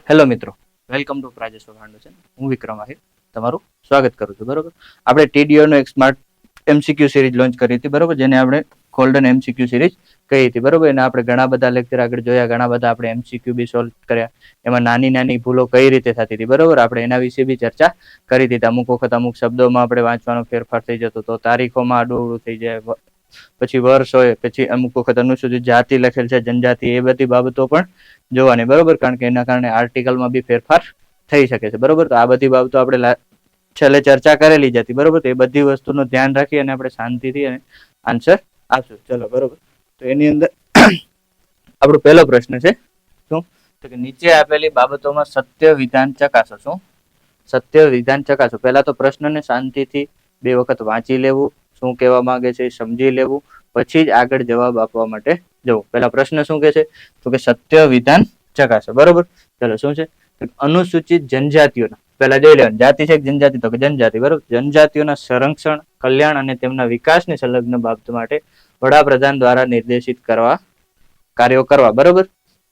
Hello મિત્રો, welcome to પ્રાજેશ foundation. હું વિક્રમ આહિર તમારું સ્વાગત કરું છું. બરોબર, આપણે ટીડીઓનો એક સ્માર્ટ એમસીક્યુ સિરીઝ લોન્ચ કરી હતી. બરોબર, જેને આપણે ગોલ્ડન એમસીક્યુ સિરીઝ કહી હતી. બરોબર, એને આપણે ઘણા બધા લેક્ચર આગળ જોયા, ઘણા બધા આપણે એમસીક્યુ બી સોલ્વ કર્યા. એમાં નાની નાની ભૂલો કઈ રીતે થતી હતી, બરોબર, આપણે એના વિશે બી ચર્ચા કરી હતી. અમુક વખત અમુક શબ્દોમાં આપણે વાંચવાનો ફેરફાર થઈ જતો હતો, તારીખોમાં આડું થઈ જાય, પછી વર્ષ હોય, પછી અમુક વખત અનુસૂચિત જાતિ લખેલ છે, જનજાતિ, એ બધી બાબતો પણ જોવાની. બરોબર, કારણ કે એના કારણે આર્ટિકલમાં બી ફેરફાર થઈ શકે છે. બરોબર, તો આ બધી બાબતો આપણે છેલ્લે ચર્ચા કરેલી જ હતી. બરોબર, તો એ બધી વસ્તુનું ધ્યાન રાખી અને આપણે શાંતિથી આન્સર આપશું. ચલો, બરોબર, તો એની અંદર આપણો પહેલો પ્રશ્ન છે શું? તો કે નીચે આપેલી બાબતોમાં સત્ય વિધાન ચકાસો. શું સત્ય વિધાન ચકાસો? પહેલા તો પ્રશ્નને શાંતિથી 2 વખત વાંચી લેવું, શું કહેવા માંગે છે સમજી લેવું, પછી જ આગળ જવાબ આપવા માટે જવું. પહેલા પ્રશ્ન શું કહે છે? તો કે સત્ય વિધાન ચકાસો. બરોબર, ચલો શું છે? અનુસૂચિત જનજાતિઓના, પહેલા જોઈ લેવાનું, જાતિ છે કે જનજાતિ? તો કે જનજાતિ. બરોબર, જનજાતિઓના સંરક્ષણ, કલ્યાણ અને તેમના વિકાસની સંલગ્ન બાબત માટે વડાપ્રધાન દ્વારા નિર્દેશિત કાર્યો કરવા. બરોબર,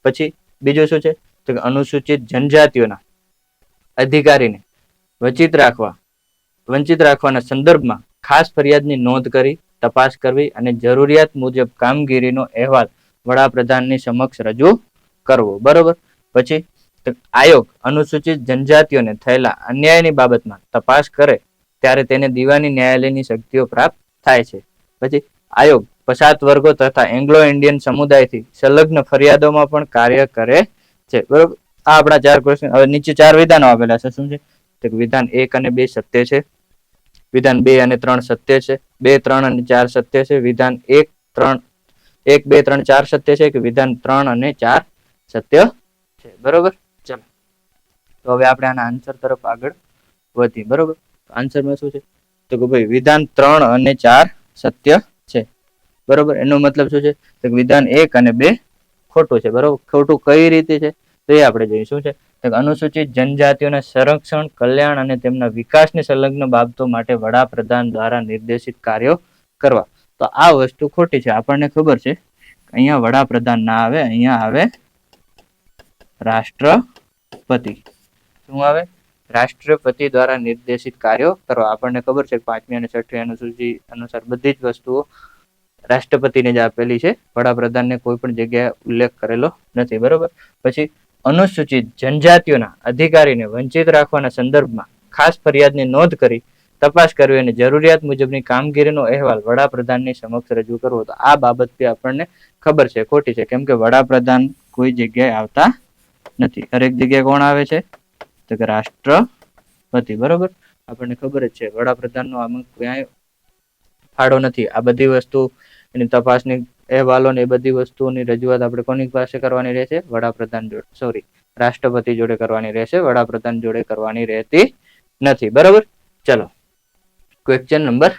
પછી બીજું શું છે? તો કે અનુસૂચિત જનજાતિઓના અધિકારીને વંચિત રાખવાના સંદર્ભમાં ખાસ ફરિયાદની નોંધ કરી તપાસ કરવી અને જરૂરિયાત મુજબ કામગીરીનો અહેવાલ વડાપ્રધાનની સમક્ષ રજૂ કરવો. બરોબર, પછી આયોગ અનુસૂચિત જનજાતિઓને થયેલા અન્યાયની બાબતમાં તપાસ કરે ત્યારે તેને દીવાની ન્યાયાલયની શક્તિઓ પ્રાપ્ત થાય છે. પછી આયોગ પછાત વર્ગો તથા એંગ્લો ઇન્ડિયન સમુદાયથી સંલગ્ન ફરિયાદોમાં પણ કાર્ય કરે છે. બરોબર, આ આપણા 4 ક્વેશ્ચન. હવે નીચે 4 વિધાનો આપેલા છે. શું છે? તો વિધાન 1 અને 2 સત્ય છે, વિધાન 2 અને 3 સત્ય છે, 2, 3 અને 4 સત્ય છે, વિધાન 1, 2, 3, 4 સત્ય છે, કે વિધાન 3 અને 4 સત્ય છે. બરોબર, ચલો તો હવે આપણે આના આન્સર તરફ આગળ વધીએ. બરોબર, આન્સરમાં શું છે? તો કે ભાઈ વિધાન 3 અને 4 સત્ય છે. બરોબર, એનો મતલબ શું છે? તો વિધાન 1 અને 2 ખોટું છે. બરોબર, ખોટું કઈ રીતે છે તો એ આપણે જોઈએ. શું છે? તો અનુસૂચિત જનજાતિઓના સંરક્ષણ, કલ્યાણ અને તેમના વિકાસની સંલગ્ન બાબતો માટે વડાપ્રધાન દ્વારા નિર્દેશિત કાર્યો કરવા. તો આ વસ્તુ ખોટી છે. આપણને ખબર છે અહીંયા વડાપ્રધાન ના આવે, અહીંયા આવે રાષ્ટ્રપતિ. શું આવે? રાષ્ટ્રપતિ દ્વારા નિર્દેશિત કાર્યો કરવા. આપણને ખબર છે 5મી અને 6મી અનુસૂચિ અનુસાર બધી જ વસ્તુઓ રાષ્ટ્રપતિને જ આપેલી છે, વડાપ્રધાનને કોઈ પણ જગ્યાએ ઉલ્લેખ કરેલો નથી. બરોબર, પછી અનુસૂચિત જનજાતિઓના અધિકારીને વંચિત રાખવાના સંદર્ભમાં ખાસ ફરિયાદની નોંધ કરી તપાસ કરવી અને જરૂરિયાત મુજબની કામગીરીનો અહેવાલ વડાપ્રધાનની સમક્ષ રજૂ કરવો. તો આ બાબતથી આપણને ખબર છે ખોટી છે, કેમ કે વડાપ્રધાન કોઈ જગ્યાએ આવતા નથી. હરેક જગ્યાએ કોણ આવે છે? તો કે રાષ્ટ્રપતિ. બરોબર, આપણને ખબર જ છે વડાપ્રધાનનો આમાં ક્યાંય ફાળો નથી. આ બધી વસ્તુ એની તપાસની અહેવાલો ને એ બધી વસ્તુઓની રજૂઆત આપણે કોની પાસે કરવાની રહેશે? વડાપ્રધાન જોડે, રાષ્ટ્રપતિ જોડે કરવાની રહેશે, વડાપ્રધાન જોડે કરવાની રહેતી નથી. બરોબર, ચલો ક્વેશ્ચન નંબર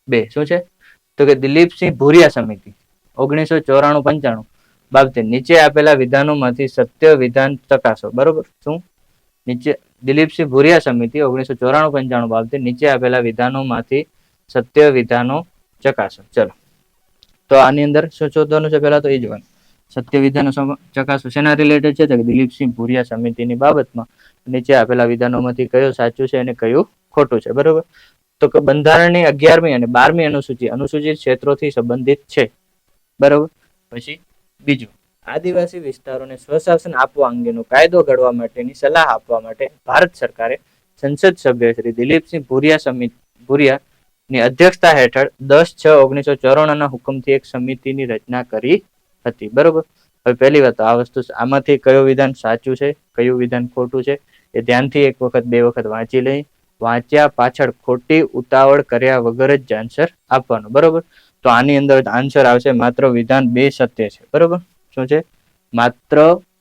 2 શું છે? તો કે દિલીપસિંહ ભુરિયા સમિતિ 1994-95 બાબતે નીચે આપેલા વિધાનોમાંથી સત્ય વિધાન ચકાસો. બરોબર, શું નીચે દિલીપસિંહ ભુરિયા સમિતિ 1994-95 બાબતે નીચે આપેલા વિધાનોમાંથી સત્ય વિધાનો ચકાસો. ચલો, તો આની અંદર શું શોધવાનું છે? પહેલા તો એ જોવાનું, સત્ય વિધાનો ચકાસો શેના રિલેટેડ છે? તો દિલીપસિંહ ભુરિયા સમિતિની બાબતમાં નીચે આપેલા વિધાનોમાંથી કયું સાચું છે અને કયું ખોટું છે. બરોબર, તો કે બંધારણની 11મી અને 12મી અનુસૂચિત ક્ષેત્રોથી સંબંધિત છે. બરોબર, પછી બીજું, આદિવાસી વિસ્તારોને સ્વશાસન આપવા અંગેનો કાયદો ઘડવા માટેની સલાહ આપવા માટે ભારત સરકારે સંસદ સભ્ય શ્રી દિલીપસિંહ ભુરિયા ની અધ્યક્ષતા હેઠળ 10/6/1994 હુકમથી એક સમિતિની રચના કરી હતી. બરોબર, હવે પહેલી વાત, આ વસ્તુ આમાંથી કયું વિધાન સાચું છે, કયું વિધાન ખોટું છે, એ ધ્યાનથી 1 વખત 2 વખત વાંચી લઈ. વાંચ્યા પાછળ ખોટી ઉતાવળ કર્યા વગર જ આન્સર આપવાનો. બરોબર, તો આની અંદર આન્સર આવશે માત્ર વિધાન 2 સત્ય છે. બરોબર, શું છે? માત્ર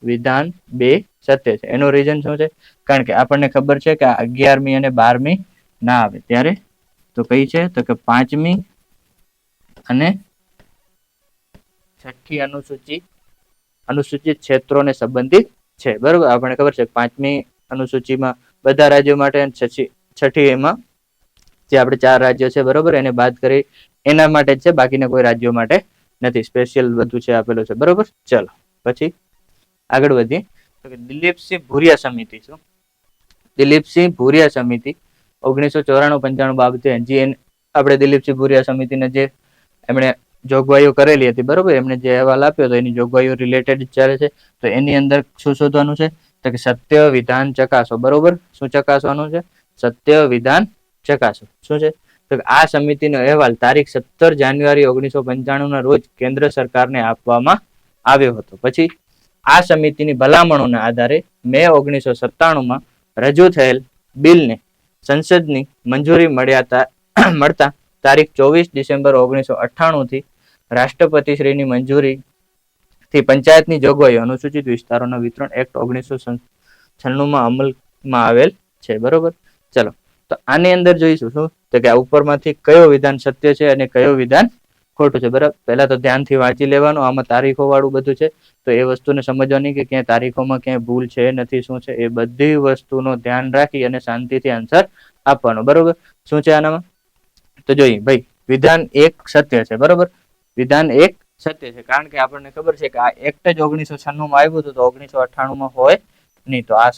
વિધાન 2 સત્ય છે. એનું રીઝન શું છે? કારણ કે આપણને ખબર છે કે 11મી અને 12મી ના આવે ત્યારે તો કઈ છે? તો કે 5મી અને 6ઠી અનુસૂચિત ક્ષેત્રોને સંબંધિત છે. બરોબર, આપણને ખબર છે 5મી અનુસૂચિમાં બધા રાજ્યો માટે, 6ઠી એમાં જે આપણે 4 રાજ્યો છે, બરોબર, એને બાદ કરી એના માટે જ છે, બાકીના કોઈ રાજ્યો માટે નથી. સ્પેશિયલ બધું છે આપેલું છે. બરોબર, ચલો પછી આગળ વધીએ. તો કે દિલીપસિંહ ભુરિયા સમિતિ. શું? દિલીપસિંહ ભુરિયા સમિતિ 1994-95 બાબતે હજી આપણે દિલીપસિંહ ભુરિયા સમિતિને જે એમણે જોગવાઈઓ કરેલી હતી, બરોબર, એમને જે અહેવાલ આપ્યો હતો એની જોગવાઈઓ રિલેટેડ ચાલે છે. તો એની અંદર શું શોધવાનું છે? તો કે સત્ય વિધાન ચકાસો. બરોબર, શું ચકાસવાનું છે? સત્ય વિધાન ચકાસો. શું છે? તો આ સમિતિનો અહેવાલ તારીખ 17 જાન્યુઆરી 1995 ના રોજ કેન્દ્ર સરકારને આપવામાં આવ્યો હતો. પછી આ સમિતિની ભલામણોના આધારે મે 1997માં રજૂ થયેલ બિલને સંસદની મંજૂરી મળતા તારીખ 24 ડિસેમ્બર 1998 થી રાષ્ટ્રપતિશ્રીની મંજૂરીથી પંચાયતની જોગવાઈઓ અનુસૂચિત વિસ્તારોના વિતરણ એક્ટ 1996માં અમલમાં આવેલ છે. બરોબર, ચલો તો આની અંદર જોઈશું શું? તો કે આ ઉપરમાંથી કયો વિધાન સત્ય છે અને કયો વિધાન ખોટું છે. બરાબર, પહેલા તો ધ્યાનથી વાંચી લેવાનું. આમાં તારીખો વાળું બધું છે, તો એ વસ્તુને સમજવાની કે ક્યાંય તારીખોમાં ક્યાંય ભૂલ છે નથી, શું છે, એ બધી વસ્તુનું ધ્યાન રાખી અને શાંતિથી આન્સર આપવાનો. બરોબર, શું છે આનામાં? તો જોઈએ ભાઈ, વિધાન 1 સત્ય છે. બરોબર, વિધાન 1 સત્ય છે, કારણ કે આપણને ખબર છે કે આ એક્ટ જ 1996માં આવ્યું હતું, તો 1998માં હોય નહીં. તો આ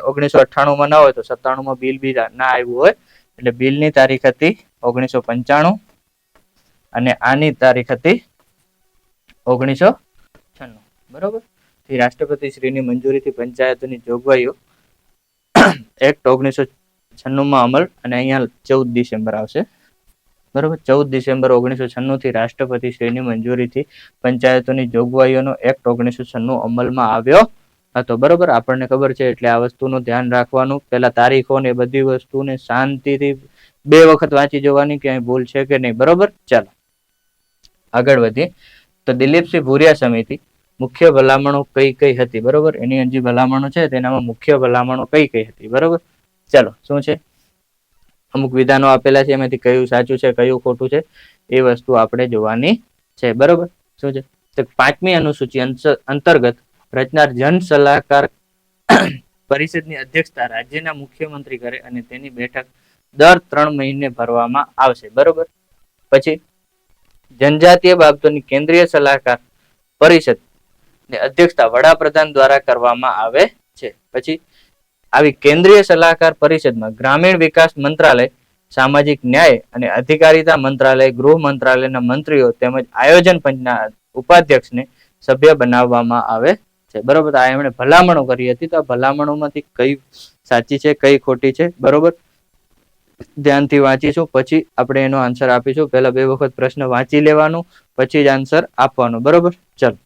1998માં ના હોય તો 97માં બિલ બી ના આવ્યું હોય, એટલે બિલની તારીખ હતી 1995 અને આની તારીખ હતી 1996. બરોબર, રાષ્ટ્રપતિ શ્રીની મંજૂરીથી પંચાયતોની જોગવાઈઓ એક્ટ 1996માં અમલ, અને અહીંયા 14 ડિસેમ્બર આવશે. બરોબર, 14 ડિસેમ્બર 1996 થી રાષ્ટ્રપતિ શ્રીની મંજૂરીથી પંચાયતોની જોગવાઈઓનો એક્ટ 1996 અમલમાં આવ્યો હતો. બરોબર, આપણને ખબર છે એટલે આ વસ્તુનું ધ્યાન રાખવાનું. પેલા તારીખો ને બધી વસ્તુને શાંતિથી 2 વખત વાંચી જવાની, ક્યાંય ભૂલ છે કે નહીં. બરોબર, ચાલો આગળ વધીએ. તો દિલીપસિંહ ભુરિયા સમિતિ મુખ્ય ભલામણો કઈ કઈ હતી? બરોબર, એની જે ભલામણો છે તેનામાં મુખ્ય ભલામણો કઈ કઈ હતી? બરોબર, ચાલો શું છે? અમુક વિધાનો આપેલા છે, એમાંથી કયું સાચું છે કયું ખોટું છે એ વસ્તુ આપણે જોવાની છે. બરોબર, શું છે? તો 5મી અનુસૂચિ અંતર્ગત રચનાર જન સલાહકાર પરિષદની અધ્યક્ષતા રાજ્યના મુખ્યમંત્રી કરે અને તેની બેઠક દર 3 મહિને ભરવામાં આવશે. બરોબર, પછી જનજાતીય બાબતોની કેન્દ્રીય સલાહકાર પરિષદ ની અધ્યક્ષતા વડાપ્રધાન દ્વારા કરવામાં આવે છે. પછી આવી કેન્દ્રીય સલાહકાર પરિષદમાં ગ્રામીણ વિકાસ મંત્રાલય, સામાજિક ન્યાય અને અધિકારીતા મંત્રાલય, ગૃહ મંત્રાલયના મંત્રીઓ તેમજ આયોજન પંચના ઉપાધ્યક્ષને સભ્ય બનાવવામાં આવે છે. બરોબર, આ એમણે ભલામણો કરી હતી, તો આ ભલામણોમાંથી કઈ સાચી છે કઈ ખોટી છે? બરોબર, ધ્યાનથી વાંચીશું, પછી આપણે એનો આન્સર આપીશું. પહેલા 2 વખત પ્રશ્ન વાંચી લેવાનું, પછી જ આન્સર આપવાનો. બરોબર, ચલો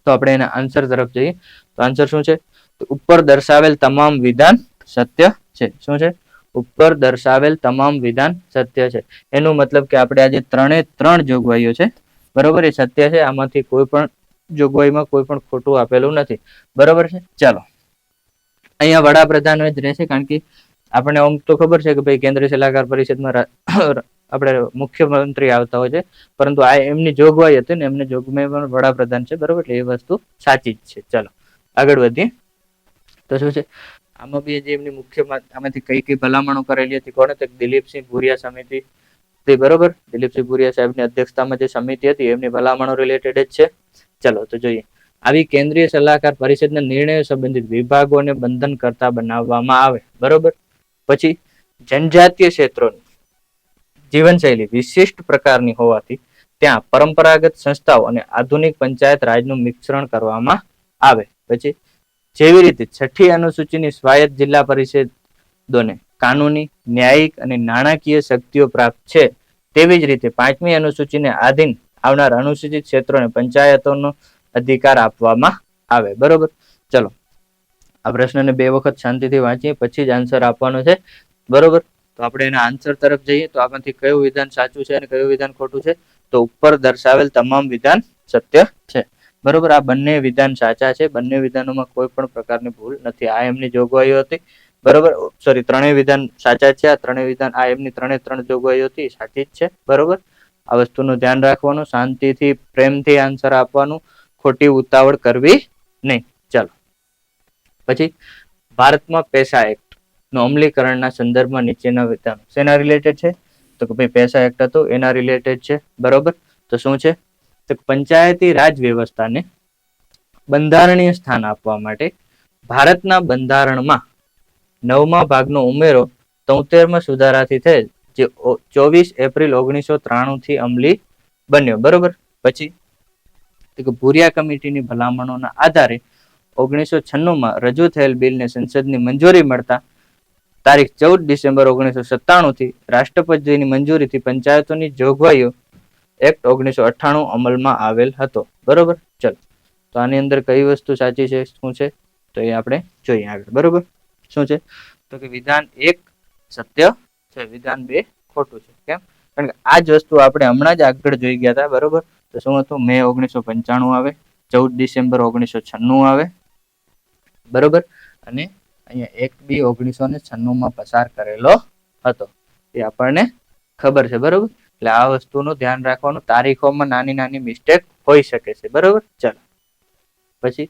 તો આપણે એના આન્સર તરફ જઈએ. તો આન્સર શું છે? તો ઉપર દર્શાવેલ તમામ વિધાન સત્ય છે. શું છે? ઉપર દર્શાવેલ તમામ વિધાન સત્ય છે. એનું મતલબ કે આપણે આજે 3 જોગવાઈઓ છે, બરોબર, એ સત્ય છે. આમાંથી કોઈ પણ જોગવાઈમાં કોઈ પણ ખોટું આપેલું નથી. બરોબર છે, ચાલો અહીંયા વડાપ્રધાન જ રહેશે, કારણ કે આપણને આમ તો ખબર છે કે ભાઈ કેન્દ્રીય સલાહકાર પરિષદમાં આપણે મુખ્યમંત્રી આવતા હોય છે, પરંતુ આ એમની જોગવાઈ હતી ને, એમને જોગવાઈમાં વડાપ્રધાન છે. બરોબર, એટલે એ વસ્તુ સાચી જ છે. ચાલો આગળ વધીએ. તો શું છે આમાં બી જે એમની મુખ્ય આમાંથી કઈ કઈ ભલામણો કરેલી હતી? કોને? તો દિલીપસિંહ ભુરિયા સમિતિ. બરોબર, દિલીપસિંહ ભુરિયા સાહેબની અધ્યક્ષતામાં જે સમિતિ હતી એમની ભલામણો રિલેટેડ જ છે. ચલો તો જોઈએ. આવી કેન્દ્રીય સલાહકાર પરિષદના નિર્ણયો સંબંધિત વિભાગોને બંધન કરતા બનાવવામાં આવે. બરોબર, પછી જનજાતીય ક્ષેત્રોની જીવનશૈલી વિશિષ્ટ પ્રકારની હોવાથી ત્યાં પરંપરાગત સંસ્થાઓ અને આધુનિક પંચાયત રાજનું મિશ્રણ કરવામાં આવે. પછી જેવી રીતે 6ઠી અનુસૂચિની સ્વાયત્ત જિલ્લા પરિષદોને કાનૂની, ન્યાયિક અને નાણાકીય શક્તિઓ પ્રાપ્ત છે, તેવી જ રીતે 5મી અનુસૂચિને આધીન આવનાર અનુસૂચિત ક્ષેત્રોને પંચાયતોનો અધિકાર આપવામાં આવે. બરોબર, ચલો આ પ્રશ્નને 2 વખત શાંતિથી વાંચીએ, પછી જ આન્સર આપવાનો છે. બરોબર, તો આપણે એના આન્સર તરફ જઈએ. તો આમાંથી કયું વિધાન સાચું છે અને કયું વિધાન ખોટું છે? તો ઉપર દર્શાવેલ તમામ વિધાન સત્ય છે. બરોબર, આ બંને વિધાન સાચા છે. બંને વિધાનોમાં કોઈ પણ પ્રકારની ભૂલ નથી. આ એમની જોગવાઈઓ હતી. બરોબર, સોરી, 3 વિધાન સાચા છે. આ 3 વિધાન, આ એમની 3 જોગવાઈઓ હતી, સાચી જ છે. બરોબર, આ વસ્તુનું ધ્યાન રાખવાનું, શાંતિથી પ્રેમથી આન્સર આપવાનું, ખોટી ઉતાવળ કરવી નહીં. ચાલો પછી ભારતમાં પેસા એક્ટ નો અમલીકરણના સંદર્ભમાં નીચેના વિધાનો શેના રિલેટેડ છે? તો કે ભાઈ પેસા એક્ટ હતો એના રિલેટેડ છે. બરોબર, તો શું છે? તો પંચાયતી રાજ વ્યવસ્થાને બંધારણીય સ્થાન આપવા માટે ભારતના બંધારણમાં 9મા ભાગનો ઉમેરો 73મા સુધારાથી થયેલ, જે 24 એપ્રિલ 1993 થી અમલી બન્યો. બરોબર. પછી ભુરિયા કમિટીની ભલામણોના આધારે 1996માં રજૂ થયેલ બિલને સંસદની મંજૂરી મળતા તારીખ 14 ડિસેમ્બર 1997 થી રાષ્ટ્રપતિની મંજૂરીથી પંચાયતોની જોગવાઈઓ એક્ટ 1998 અમલમાં આવેલ હતો. બરોબર. ચલો, તો આની અંદર કઈ વસ્તુ સાચી છે, શું છે, તો એ આપણે જોઈએ આગળ. બરોબર. શું છે, તો કે વિધાન 1 સત્ય છે, વિધાન 2 ખોટું છે. કેમ? કારણ કે આ જ વસ્તુ આપણે હમણાં જ આગળ જોઈ ગયા હતા. બરોબર. તો શું હતું? મે 1995 આવે, 14 ડિસેમ્બર 1996 આવે. બરોબર. અને અહીંયા એક્ટ બી 1996માં પસાર કરેલો હતો, એ આપણને ખબર છે. બરોબર. એટલે આ વસ્તુનું ધ્યાન રાખવાનું, તારીખોમાં નાની નાની મિસ્ટેક હોઈ શકે છે. બરોબર. ચાલો, પછી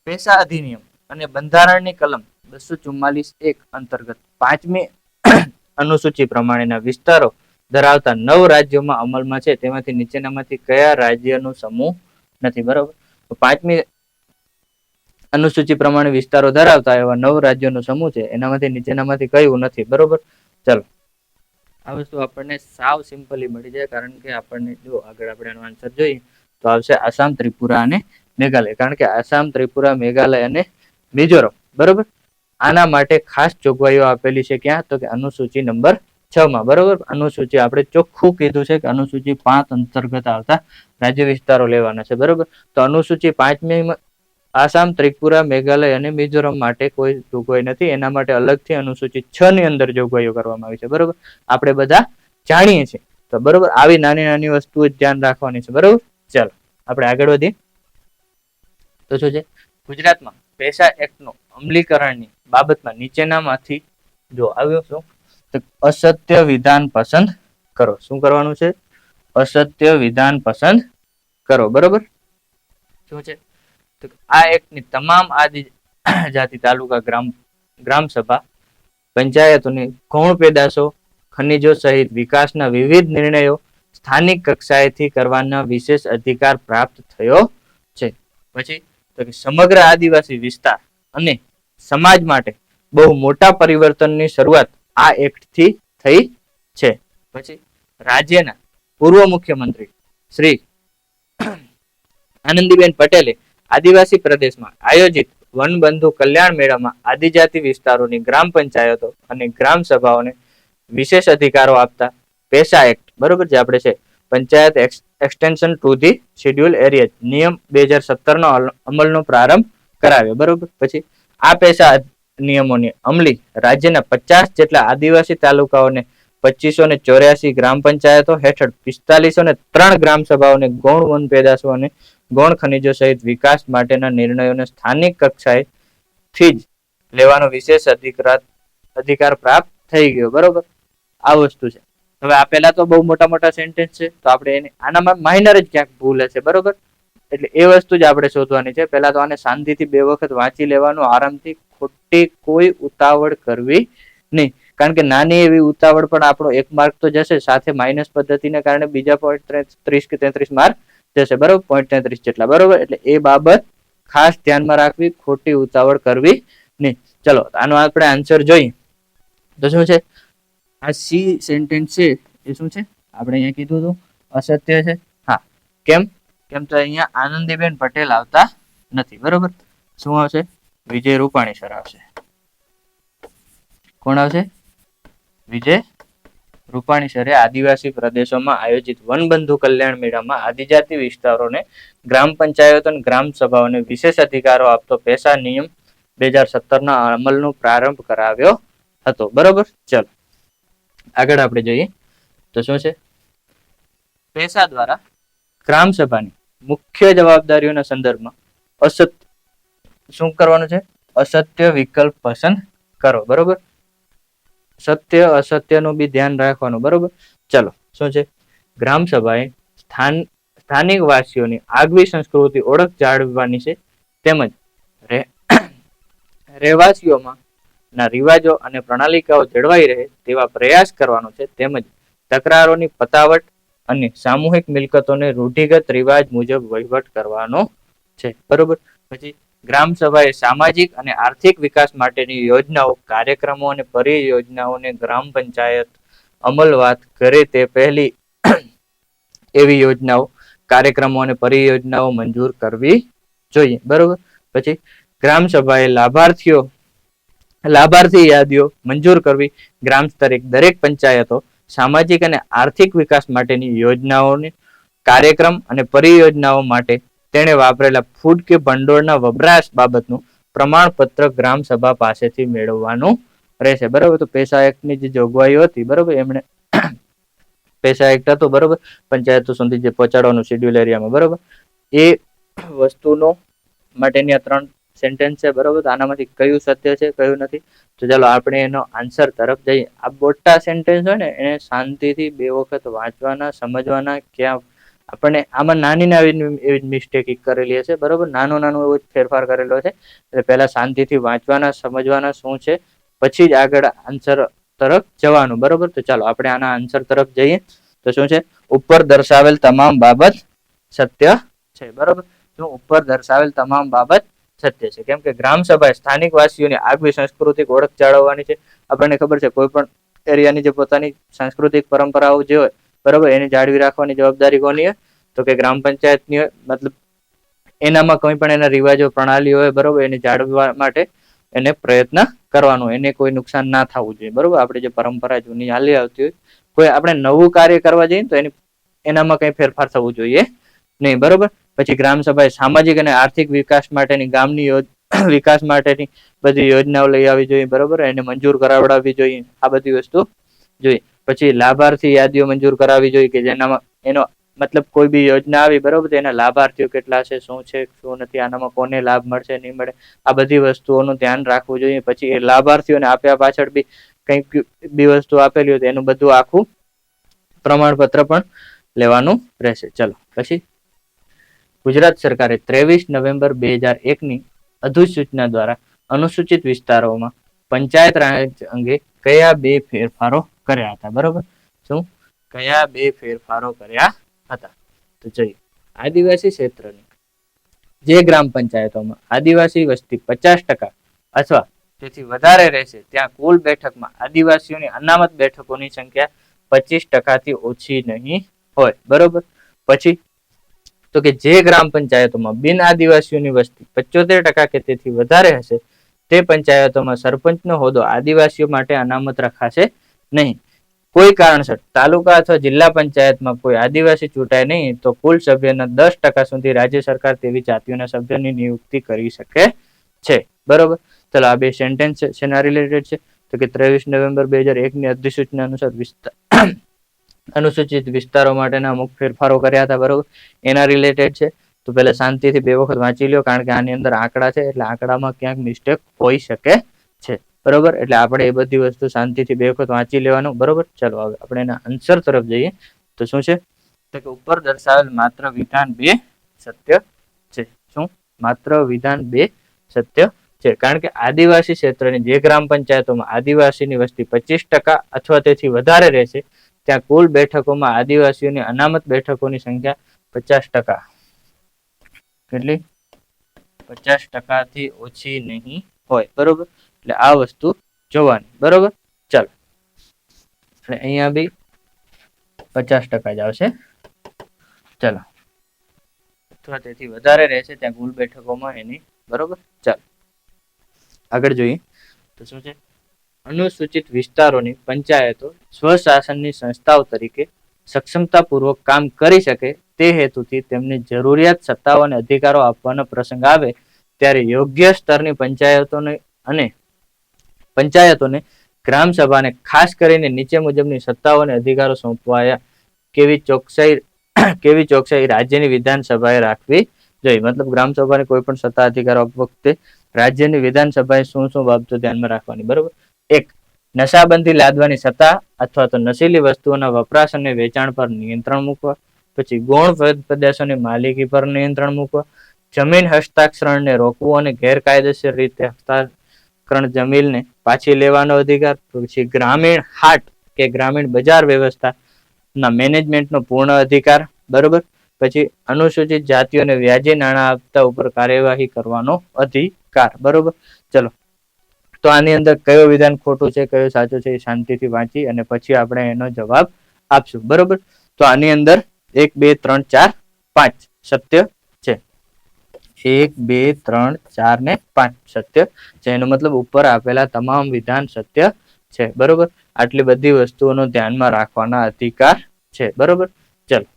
પેશા અધિનિયમ અને બંધારણની કલમ 244(1) અંતર્ગત 5મી અનુસૂચિ પ્રમાણેના વિસ્તારો ધરાવતા 9 રાજ્યોમાં અમલમાં છે, તેમાંથી નીચેનામાંથી કયા રાજ્યનો સમૂહ નથી? બરોબર. તો 5મી અનુસૂચિ પ્રમાણે વિસ્તારો ધરાવતા એવા 9 રાજ્યોનો સમૂહ છે, એનામાંથી નીચેનામાંથી કયું નથી? બરોબર. ચલો, આ વસ્તુ આપણને સાવ સિમ્પલી મળી જાય, કારણ કે આપણને જો આગળ આપણે એનો આન્સર જોઈએ તો આવશે આસામ, ત્રિપુરા અને મેઘાલય. કારણ કે આસામ, ત્રિપુરા, મેઘાલય અને મિઝોરમ, બરોબર, આના માટે ખાસ જોગવાઈઓ આપેલી છે. ક્યાં? તો કે અનુસૂચિ નંબર 6માં. બરોબર. અનુસૂચિ આપણે ચોખ્ખું કીધું છે કે અનુસૂચિ 5 અંતર્ગત આવતા રાજ્ય વિસ્તારો લેવાના છે. બરોબર. તો અનુસૂચિ 5મી આસામ, ત્રિપુરા, મેઘાલય અને મિઝોરમ માટે કોઈ જોગવાઈ નથી. એના માટે અલગથી અનુસૂચિ 6 ની અંદર જોગવાઈઓ કરવામાં આવી છે. બરોબર. આપણે બધા જાણીએ છીએ. તો બરોબર, આવી નાની નાની વસ્તુઓ ધ્યાન રાખવાની છે. બરોબર. ચાલો, આપણે આગળ વધીએ. તો શું છે, ગુજરાતમાં પેશા એક્ટનો અમલીકરણની બાબતમાં નીચેનામાંથી જો આવ્યો શું, તો અસત્ય વિધાન પસંદ કરો. શું કરવાનું છે? અસત્ય વિધાન પસંદ કરો. બરોબર. શું છે, તો આ એક્ટની તમામ આદિજાતિ તાલુકા ગ્રામ સભા પંચાયતોની ગૌણ પેદાશો, ખનિજો સહિત વિકાસના વિવિધ નિર્ણયો સ્થાનિક કક્ષાએથી કરવાના વિશેષ અધિકાર પ્રાપ્ત થયો છે. પછી તો કે સમગ્ર આદિવાસી વિસ્તાર અને સમાજ માટે બહુ મોટા પરિવર્તનની શરૂઆત આ એક્ટથી થઈ છે. પછી રાજ્યના પૂર્વ મુખ્યમંત્રી શ્રી આનંદીબેન પટેલે આદિવાસી પ્રદેશમાં આયોજિત વનબંધુ કલ્યાણ મેળામાં આદિજાતિ વિસ્તારોની ગ્રામ પંચાયતો અને ગ્રામ સભાઓને વિશેષ અધિકારો આપતા પેશા એક્ટ, બરોબર, જે આપણે છે panchayat extension to the schedule area નિયમ 2017 નો અમલનો પ્રારંભ કરાવ્યો. બરોબર. પછી આ પેશા નિયમોની અમલી રાજ્યના 50 જેટલા આદિવાસી તાલુકાઓને 2584 ગ્રામ પંચાયતો હેઠળ 4503 ગ્રામ સભાઓને ગૌણ વન પેદાશો અને ગૌણ ખનિજો સહિત વિકાસ માટેના નિર્ણયોને સ્થાનિક કક્ષાએથી જ લેવાનો વિશેષ અધિકાર પ્રાપ્ત થઈ ગયો. બરોબર. આ વસ્તુ છે. હવે આ પહેલા તો બહુ મોટા મોટા સેન્ટેન્સ છે, તો આપણે એને આનામાં માઇનર જ ક્યાંક ભૂલ હશે. બરોબર. એટલે એ વસ્તુ જ આપણે શોધવાની છે. પહેલા તો આને શાંતિથી 2 વખત વાંચી લેવાનું, આરામથી, ખોટી કોઈ ઉતાવળ કરવી નહીં. કારણ કે નાની એવી ઉતાવળ પણ આપણો 1 માર્ક તો જશે, સાથે માઇનસ પદ્ધતિને કારણે બીજા 0.30 કે 33 માર્ક જશે. બરોબર. 0.33 જેટલા. બરોબર. એટલે એ બાબત ખાસ ધ્યાનમાં રાખવી, ખોટી ઉતાવળ કરવી નહીં. ચલો, આનો આપણે આન્સર જોઈએ તો શું છે, આ સી સેન્ટેન્સ છે એ શું છે, આપણે અહીંયા કીધું હતું અસત્ય છે. હા, કેમ તો અહીંયા આનંદીબેન પટેલ આવતા નથી. બરોબર. શું આવશે? વિજય રૂપાણી સર આવશે. કોણ આવશે? વિજય રૂપાણી સરે આદિવાસી પ્રદેશોમાં આયોજિત વનબંધુ કલ્યાણ મેળામાં આદિજાતિ વિસ્તારોને ગ્રામ પંચાયતો અને ગ્રામ સભાઓને વિશેષ અધિકારો આપતો પેશા નિયમ 2017 ના અમલનો પ્રારંભ કરાવ્યો હતો. બરોબર. ચલો, આગળ આપણે જોઈએ તો શું છે, પેશા દ્વારા ગ્રામ સભાની મુખ્ય જવાબદારીઓના સંદર્ભમાં શું કરવાનું છે? અસત્ય વિકલ્પ પસંદ કરો. બરોબર. સત્ય અસત્યનું બી ધ્યાન રાખવાનું. બરોબર. ચલો, શું છે, ગ્રામ સભાએ સ્થાનિક વાસીઓની આગવી સંસ્કૃતિ ઓળખ જાળવવાની છે, તેમજ રહેવાસીઓમાં ના રિવાજો અને પ્રણાલિકાઓ જળવાઈ રહે તેવા પ્રયાસ કરવાનો છે, તેમજ તકરારોની પતાવટ અને સામૂહિક મિલકતોને રૂઢિગત રિવાજ મુજબ વહીવટ કરવાનો છે. બરોબર. પછી ગ્રામ સભાએ સામાજિક અને આર્થિક વિકાસ માટેની યોજનાઓ, કાર્યક્રમો અને પરિયોજનાઓને ગ્રામ પંચાયત અમલવાત કરે તે પહેલી એવી યોજનાઓ, કાર્યક્રમો અને પરિયોજનાઓ મંજૂર કરવી જોઈએ. બરોબર. પછી ગ્રામ સભાએ લાભાર્થી યાદીઓ મંજૂર કરવી. ગ્રામ સ્તરે દરેક પંચાયતો સામાજિક અને આર્થિક વિકાસ માટેની યોજનાઓને, કાર્યક્રમ અને પરિયોજનાઓ માટે તેણે વાપરેલા ફૂડ કે ભંડોળના વપરાશ બાબતનું પ્રમાણપત્ર ગ્રામ સભા પાસેથી મેળવવાનું રહેશે. બરોબર. તો પૈસા એક્ટની જે જોગવાઈઓ હતી, બરોબર, એમણે પૈસા એક્ટ હતો, બરોબર, પંચાયતો સુધી જે પહોંચાડવાનું શેડ્યુલ એરિયામાં, બરોબર, એ વસ્તુનો માટેની આ 3 સેન્ટેન્સ છે. બરોબર. તો આનામાંથી કયું સત્ય છે, કયું નથી, તો ચાલો આપણે એનો આન્સર તરફ જઈએ. આ મોટા સેન્ટેન્સ હોય ને એને શાંતિથી 2 વખત વાંચવાના, સમજવાના. ક્યાં આપણને આમાં નાની એવી મિસ્ટેક કરેલી હશે, બરોબર, નાનો એવો ફેરફાર કરેલો છે. એટલે પહેલા શાંતિથી વાંચવાના, સમજવાના શું છે, પછી જ આગળ આન્સર તરફ જવાનું. બરોબર. તો ચાલો આપણે આના આન્સર તરફ જઈએ. તો શું છે? ઉપર દર્શાવેલ તમામ બાબત સત્ય છે. બરોબર. શું ઉપર દર્શાવેલ તમામ બાબત સત્ય છે? કેમ કે ગ્રામ સભાએ સ્થાનિક વાસીઓની આગવી સાંસ્કૃતિક ઓળખ જાળવવાની છે. આપણને ખબર છે કોઈ પણ એરિયાની જે પોતાની સાંસ્કૃતિક પરંપરાઓ જે હોય, બરોબર, એની જાળવી રાખવાની જવાબદારી કોની હોય? તો કે ગ્રામ પંચાયતની હોય. મતલબ એનામાં કોઈ પણ એના રિવાજો, પ્રણાલી હોય, બરોબર, એને જાળવવા માટે એને પ્રયત્ન કરવાનો, એને કોઈ નુકસાન ના થવું જોઈએ. બરોબર. આપણે જે પરંપરા જૂની હાલી આવતી હોય, કોઈ આપણે નવું કાર્ય કરવા જઈએ તો એનામાં કઈ ફેરફાર થવું જોઈએ નહીં. બરોબર. પછી ગ્રામ સભાએ સામાજિક અને આર્થિક વિકાસ માટેની ગામની વિકાસ માટેની બધી યોજનાઓ લઈ આવી જોઈએ. બરોબર. એને મંજૂર કરાવડાવવી જોઈએ. આ બધી વસ્તુ જોઈએ. પછી લાભાર્થી યાદીઓ મંજૂર કરાવવી જોઈએ કે જેનામાં એનો મતલબ કોઈ બી યોજના આવી, બરોબર, તો એના લાભાર્થીઓ કેટલા છે, શું છે, શું નથી, આનામાં કોને લાભ મળશે, નહીં મળે, આ બધી વસ્તુઓનું ધ્યાન રાખવું જોઈએ. પછી એ લાભાર્થીઓને આપ્યા પાછળ બી કંઈક બી વસ્તુ આપેલી હોય તો એનું બધું આખું પ્રમાણપત્ર પણ લેવાનું રહેશે. ચલો પછી ગુજરાત સરકારે 23 નવેમ્બર 2001ની અધિસૂચના દ્વારા અનુસૂચિત વિસ્તારોમાં પંચાયત રાજ અંગે કયા 2 ફેરફારો કર્યા હતા? બરોબર. શું કયા 2 ફેરફારો કર્યા હતા? તો જોઈએ. આદિવાસી ક્ષેત્રની જે ગ્રામ પંચાયતોમાં આદિવાસી વસ્તી 50% અથવા તેથી વધારે રહેશે ત્યાં કુલ બેઠકમાં આદિવાસીઓની અનામત બેઠકોની સંખ્યા 25%થી ઓછી નહીં હોય. બરોબર. પછી તો કે જે ગ્રામ પંચાયતોમાં બિન આદિવાસીઓની વસ્તી 75% કે તેથી વધારે હશે તે પંચાયતોમાં સરપંચનો હોદ્દો આદિવાસીઓ માટે અનામત રખાશે નહીં. કોઈ કારણસર તાલુકા અથવા જિલ્લા પંચાયતમાં કોઈ આદિવાસી ચૂંટાય નહીં તો કુલ સભ્યના 10% સુધી રાજ્ય સરકાર તેવી જાતિઓના સભ્યની નિયુક્તિ કરી શકે છે. બરોબર. ચલો આ 2 સેન્ટેન્સ શેના રિલેટેડ છે? તો કે 23 નવેમ્બર 2001ની અધિસૂચના અનુસાર અનુસૂચિત વિસ્તારો માટેના અમુક ફેરફારો કર્યા હતા. બરોબર. એના રિલેટેડ છે. તો પહેલા શાંતિથી 2 વખત વાંચી લો, કારણ કે આની અંદર આંકડા છે એટલે આંકડામાં ક્યાંક મિસ્ટેક હોઈ શકે છે. બરોબર. એટલે આપણે એ બધી વસ્તુ શાંતિથી 2 વખત વાંચી લેવાનું. બરોબર. ચલો હવે આપણે એના આન્સર તરફ જઈએ. તો શું છે? તો કે ઉપર દર્શાવેલ માત્ર વિધાન 2 સત્ય છે. શું? માત્ર વિધાન 2 સત્ય છે. કારણ કે આદિવાસી ક્ષેત્રની જે ગ્રામ પંચાયતોમાં આદિવાસીની વસ્તી 25% અથવા તેથી વધારે રહેશે ત્યાં કુલ બેઠકોમાં આદિવાસીઓની અનામત બેઠકોની સંખ્યા 50%. કેટલી? 50%થી ઓછી નહીં હોય. બરોબર. એટલે આ વસ્તુ જોવાની. બરોબર. ચાલો એટલે અહીંયા બી 50% જ આવશે. ચાલો અથવા તેથી વધારે રહેશે ત્યાં કુલ બેઠકોમાં એની. બરોબર. ચાલો આગળ જોઈએ. તો શું છે? અનુસૂચિત વિસ્તારોની પંચાયતો સ્વશાસનની સંસ્થાઓ તરીકે સક્ષમતાપૂર્વક કામ કરી શકે તે હેતુથી તેમને જરૂરિયાત, સત્તાઓ અને અધિકારો આપવાનો પ્રસંગ આવે ત્યારે યોગ્ય સ્તરની પંચાયતોને ગ્રામ સભાને ખાસ કરીને નીચે મુજબની સત્તાઓ અને અધિકારો સોંપવાયા કેવી ચોકસાઈ રાજ્યની વિધાનસભાએ રાખવી જોઈએ. મતલબ ગ્રામ સભાને કોઈ પણ સત્તા અધિકારો આપવા વખતે રાજ્યની વિધાનસભાએ શું બાબતો ધ્યાનમાં રાખવાની? બરોબર. 1. નશાબંધી લાદવાની સત્તા અથવા તો નશીલી વસ્તુઓના વપરાશ અને વેચાણ પર નિયંત્રણ મૂકવા. પછી ગૌણ પ્રદેશોની માલિકી પર નિયંત્રણ મૂકવા. જમીન હસ્તાક્ષરણને રોકવું અને ગેરકાયદેસર રીતે હસ્તાક્ષરણ જમીનને પાછી લેવાનો અધિકાર. પછી ગ્રામીણ હાટ કે ગ્રામીણ બજાર વ્યવસ્થાના મેનેજમેન્ટનો પૂર્ણ અધિકાર. બરોબર. પછી અનુસૂચિત જાતિઓને વ્યાજે નાણાં આપતા ઉપર કાર્યવાહી કરવાનો અધિકાર. બરોબર, ચલો. તો આની અંદર કયો વિધાન ખોટું છે, કયો સાચું છે, એ શાંતિથી વાંચી અને પછી આપણે એનો જવાબ આપશું. બરોબર, તો આની અંદર 1 2 3 4 5 સત્ય છે. 1 2 3 4 ને 5 સત્ય છે. એનો મતલબ ઉપર આપેલા તમામ વિધાન સત્ય છે. બરોબર, આટલી બધી વસ્તુઓનો ધ્યાનમાં રાખવાના અધિકાર છે. બરોબર, ચલો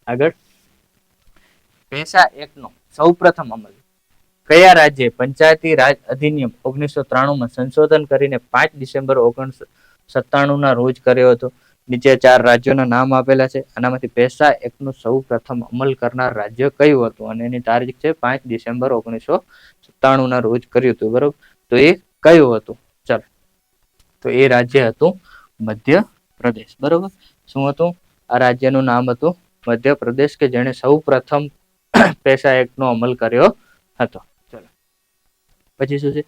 આગળ. પેશા એક્ટનો સૌપ્રથમ અમલ કયા રાજ્યે પંચાયતી રાજ અધિનિયમ 1993 માં સંશોધન કરીને 5 ડિસેમ્બર 1997 ના રોજ કર્યો હતો? નીચે 4 રાજ્યોના નામ આપેલા છે. આનામાંથી પેશા એક્ટનું સૌપ્રથમ અમલ કરનાર રાજ્ય કયું હતું? અને એની તારીખ છે 5 ડિસેમ્બર 1997 ના રોજ કર્યું હતું. બરોબર, તો એ કયું હતું? ચાલો, તો એ રાજ્ય હતું મધ્યપ્રદેશ. બરોબર, શું હતું આ રાજ્યનું નામ? હતું મધ્યપ્રદેશ, કે જેણે સૌપ્રથમ પેશા એક્ટનો અમલ કર્યો હતો. ચલો, પછી શું છે?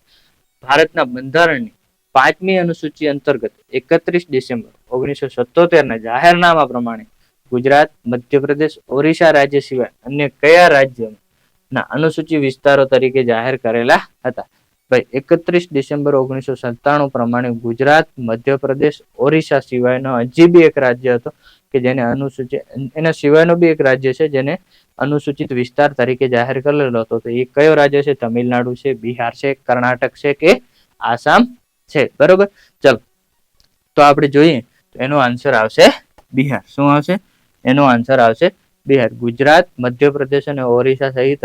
ભારતના બંધારણની 5મી અનુસૂચિ અંતર્ગત 31 ડિસેમ્બર 1977 ના જાહેરનામા પ્રમાણે ગુજરાત, મધ્યપ્રદેશ, ઓરિસ્સા રાજ્ય સિવાય અન્ય કયા રાજ્યના અનુસૂચિત વિસ્તારો તરીકે જાહેર કરેલા હતા? ભાઈ, 31 ડિસેમ્બર 1997 પ્રમાણે ગુજરાત, મધ્યપ્રદેશ, ઓરિસ્સા સિવાયનો હજી બી એક રાજ્ય હતો કે જેને અનુસૂચિત, એના સિવાયનો બી એક રાજ્ય છે જેને અનુસૂચિત વિસ્તાર તરીકે જાહેર કરેલો હતો. તો એ કયો રાજ્ય છે? તમિલનાડુ છે, બિહાર છે, કર્ણાટક છે કે આસામ છે? બરોબર, ચલો, તો આપણે જોઈએ તો એનો આન્સર આવશે બિહાર. શું આવશે? એનો આન્સર આવશે બિહાર. ગુજરાત, મધ્યપ્રદેશ અને ઓરિસ્સા સહિત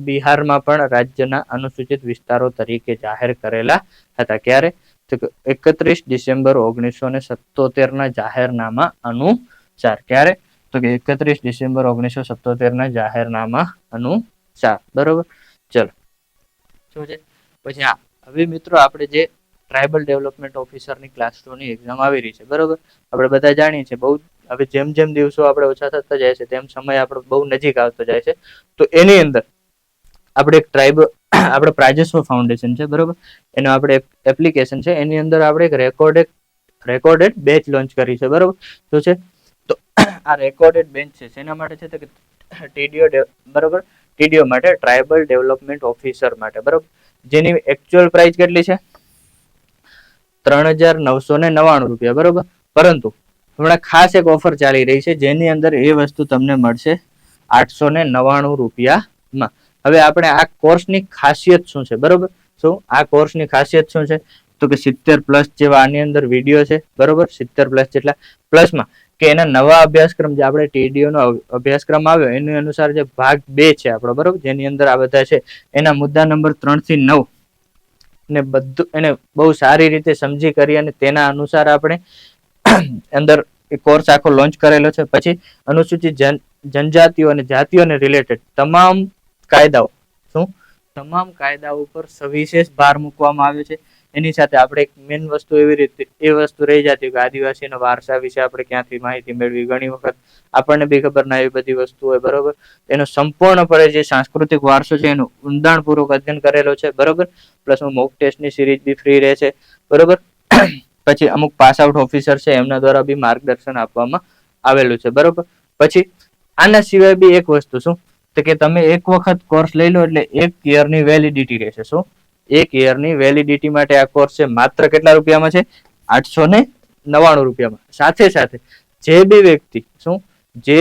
બિહારમાં પણ રાજ્યના અનુસૂચિત વિસ્તારો તરીકે જાહેર કરેલા હતા. ક્યારે? તો 31 ડિસેમ્બર 1977 ના જાહેરનામા અનુસાર. ક્યારે? તો કે 31 ડિસેમ્બર 1977 ના જાહેરનામા અનુસાર. બરોબર, ચલો, શું છે પછી? હવે મિત્રો આપણે જે ટ્રાઇબલ ડેવલપમેન્ટ ઓફિસરની ક્લાસ 2 ની એક્ઝામ આવી રહી છે. બરોબર, આપણે બધા જાણીએ છીએ. બહુ હવે જેમ જેમ દિવસો આપણે ઓછા થતા જાય છે તેમ સમય આપણો બહુ નજીક આવતો જાય છે. તો એની અંદર આપણે એક આપણે પ્રાજસ્વ ફાઉન્ડેશન છે. બરોબર, એનો આપણે એપ્લિકેશન છે. એની અંદર આપણે એક રેકોર્ડેડ બેચ લોન્ચ કરી છે. બરોબર, શું છે? તો આ રેકોર્ડેડ બેચ છે શેના માટે છે? તો કે ટીડીઓ, બરોબર, ટીડીઓ માટે, ટ્રાઇબલ ડેવલપમેન્ટ ઓફિસર માટે. બરોબર, જેની એકચ્યુઅલ પ્રાઇસ કેટલી છે? 3,999 રૂપિયા. બરોબર, પરંતુ હમણાં ખાસ એક ઓફર ચાલી રહી છે જેની અંદર એ વસ્તુ તમને મળશે 899 રૂપિયામાં. હવે આપણે આ કોર્સની ખાસિયત શું છે? બરોબર, શું આ કોર્સની ખાસિયત શું છે? તો કે 70+ જેવા આની અંદર વિડીયો છે. બરોબર, 70+ જેટલા, પ્લસમાં કે એના નવા અભ્યાસક્રમ જે આપણે ટીડીઓ નો અભ્યાસક્રમ આવ્યો એની અનુસાર જે ભાગ 2 છે આપણો, બરોબર, જેની અંદર આ બધા છે એના મુદ્દા નંબર 3 થી 9 ને બધું એને બહુ સારી રીતે સમજી કરી અને તેના અનુસાર આપણે અંદર કોર્સ આખો લોન્ચ કરેલો છે. પછી અનુસૂચિત જનજાતિઓ અને જાતિઓને રિલેટેડ તમામ કાયદાઓ, શું તમામ કાયદાઓ ઉપર સવિશેષ ભાર મૂકવામાં આવ્યો છે. એની સાથે આપણે એક મેઇન વસ્તુ એવી રીતે એ વસ્તુ રહી જતી કે આદિવાસીના વારસા વિશે આપણે ક્યાંથી માહિતી મેળવી. ઘણી વખત આપણને બી ખબર ના એવી બધી વસ્તુ હોય. બરોબર, એનો સંપૂર્ણપણે જે સાંસ્કૃતિક વારસો છે એનું ઊંડાણપૂર્વક અધ્યયન કરેલો છે. બરોબર, પ્લસ મોક ટેસ્ટની સિરીઝ બી ફ્રી રહે છે. બરોબર, પછી અમુક પાસ આઉટ ઓફિસર છે એમના દ્વારા બી માર્ગદર્શન આપવામાં આવેલું છે. બરોબર, પછી આના સિવાય બી એક વસ્તુ શું તો કે તમે એક વખત કોર્સ લઈ લો એટલે 1 યરની વેલિડિટી રહેશે. શું 1 યરની વેલિડિટી માટે આ કોર્સ છે માત્ર કેટલા રૂપિયામાં છે? 899 રૂપિયામાં. સાથે સાથે જે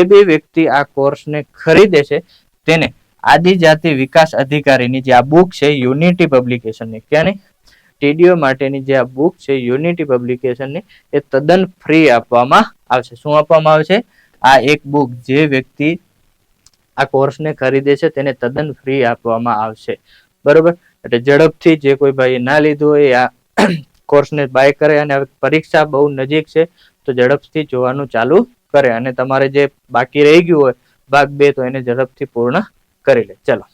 બી વ્યક્તિ આ કોર્સને ખરીદે છે તેને આદિજાતિ વિકાસ અધિકારીની જે આ બુક છે યુનિટી પબ્લિકેશનની, ક્યાંની? ટીડીઓ માટેની જે આ બુક છે યુનિટી પબ્લિકેશનની, એ તદ્દન ફ્રી આપવામાં આવશે. શું આપવામાં આવશે? આ એક બુક જે વ્યક્તિ આ કોર્સને ખરીદે છે તેને તદ્દન ફ્રી આપવામાં આવશે. બરોબર, એટલે ઝડપથી જે કોઈ ભાઈ ના લીધું હોય આ કોર્સને બાય કરે અને પરીક્ષા બહુ નજીક છે તો ઝડપથી જોવાનું ચાલુ કરે અને તમારે જે બાકી રહી ગયું હોય ભાગ 2 તો એને ઝડપથી પૂર્ણ કરી લે. ચલો.